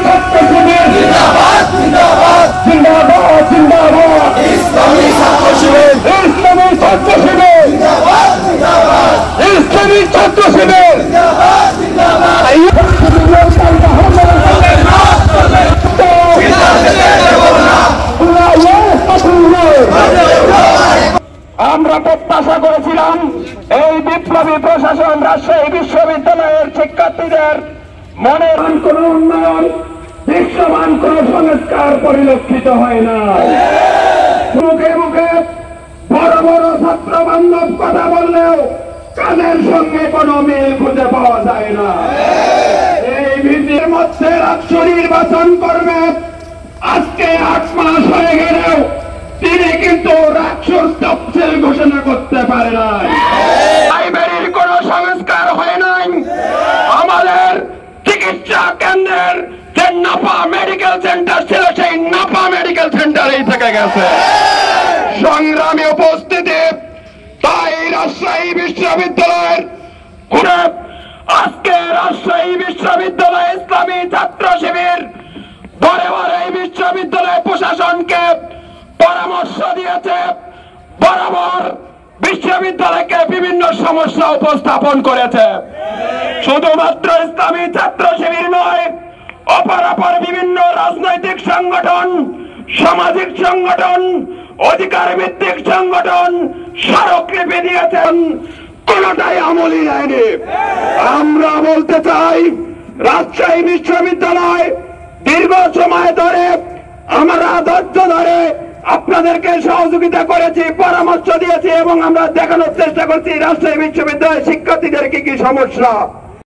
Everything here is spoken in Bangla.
ছাত্র শিবির জিন্দাবাদ জিন্দাবাদ জিন্দাবাদ জিন্দাবাদ ইসলামী ছাত্র শিবির ইসলামী ছাত্র শিবির জিন্দাবাদ জিন্দাবাদ ইসলামী ছাত্র শিবির জিন্দাবাদ জিন্দাবাদ আমরা প্রত্যাশা করেছিলাম এই বিপ্লবী প্রশাসন রাজশাহী বিশ্ববিদ্যালয়ের শিক্ষার্থীদের মনের কোন উন্নয়ন দৃশ্যমান কোন সংস্কার পরিলক্ষিত হয় না। মুখে মুখে বড় বড় ছাত্র বান্ধব কথা বললেও কাজের সঙ্গে কোনো মিল খুঁজে পাওয়া যায় না। এই ভীতির মধ্যে রাষ্ট্র নির্বাচন করবে আজকে 8 মাস হয়ে গেলেও তিনি কিন্তু রাষ্ট্র তফসিল ঘোষণা করতে পারে নাই। লাইব্রেরির কোন সংস্কার হয় নাই। আমাদের চিকিৎসা কেন্দ্রের যে নাপা মেডিকেল সেন্টার ছিল সেই নাপা মেডিকেল সেন্টারেই থেকে গেছে। সংগ্রামী উপস্থিতি, তাই রাজশাহী বিশ্ববিদ্যালয়ের ঘুরে আজকে রাজশাহী বিশ্ববিদ্যালয় ইসলামী ছাত্র শিবির বারে বারে এই বিশ্ববিদ্যালয় প্রশাসনকে পরামর্শ দিয়েছে, বরাবর বিশ্ববিদ্যালয়কে বিভিন্ন সমস্যা উপস্থাপন করেছে। শুধুমাত্র ইসলামী ছাত্র শিবির নয়, অপরাপর বিভিন্ন রাজনৈতিক সংগঠন, সামাজিক সংগঠন, অধিকার ভিত্তিক সংগঠন স্মারকলিপি দিয়েছেন, কোনটাই আমলি নেয়নি। আমরা বলতে চাই রাজশাহী বিশ্ববিদ্যালয় দীর্ঘ সময় ধরে আমরা ধৈর্য ধরে আপনাদেরকে সহযোগিতা করেছি, পরামর্শ দিয়েছি এবং আমরা দেখানোর চেষ্টা করছি রাজশাহী বিশ্ববিদ্যালয়ের শিক্ষার্থীদের কি কি সমস্যা।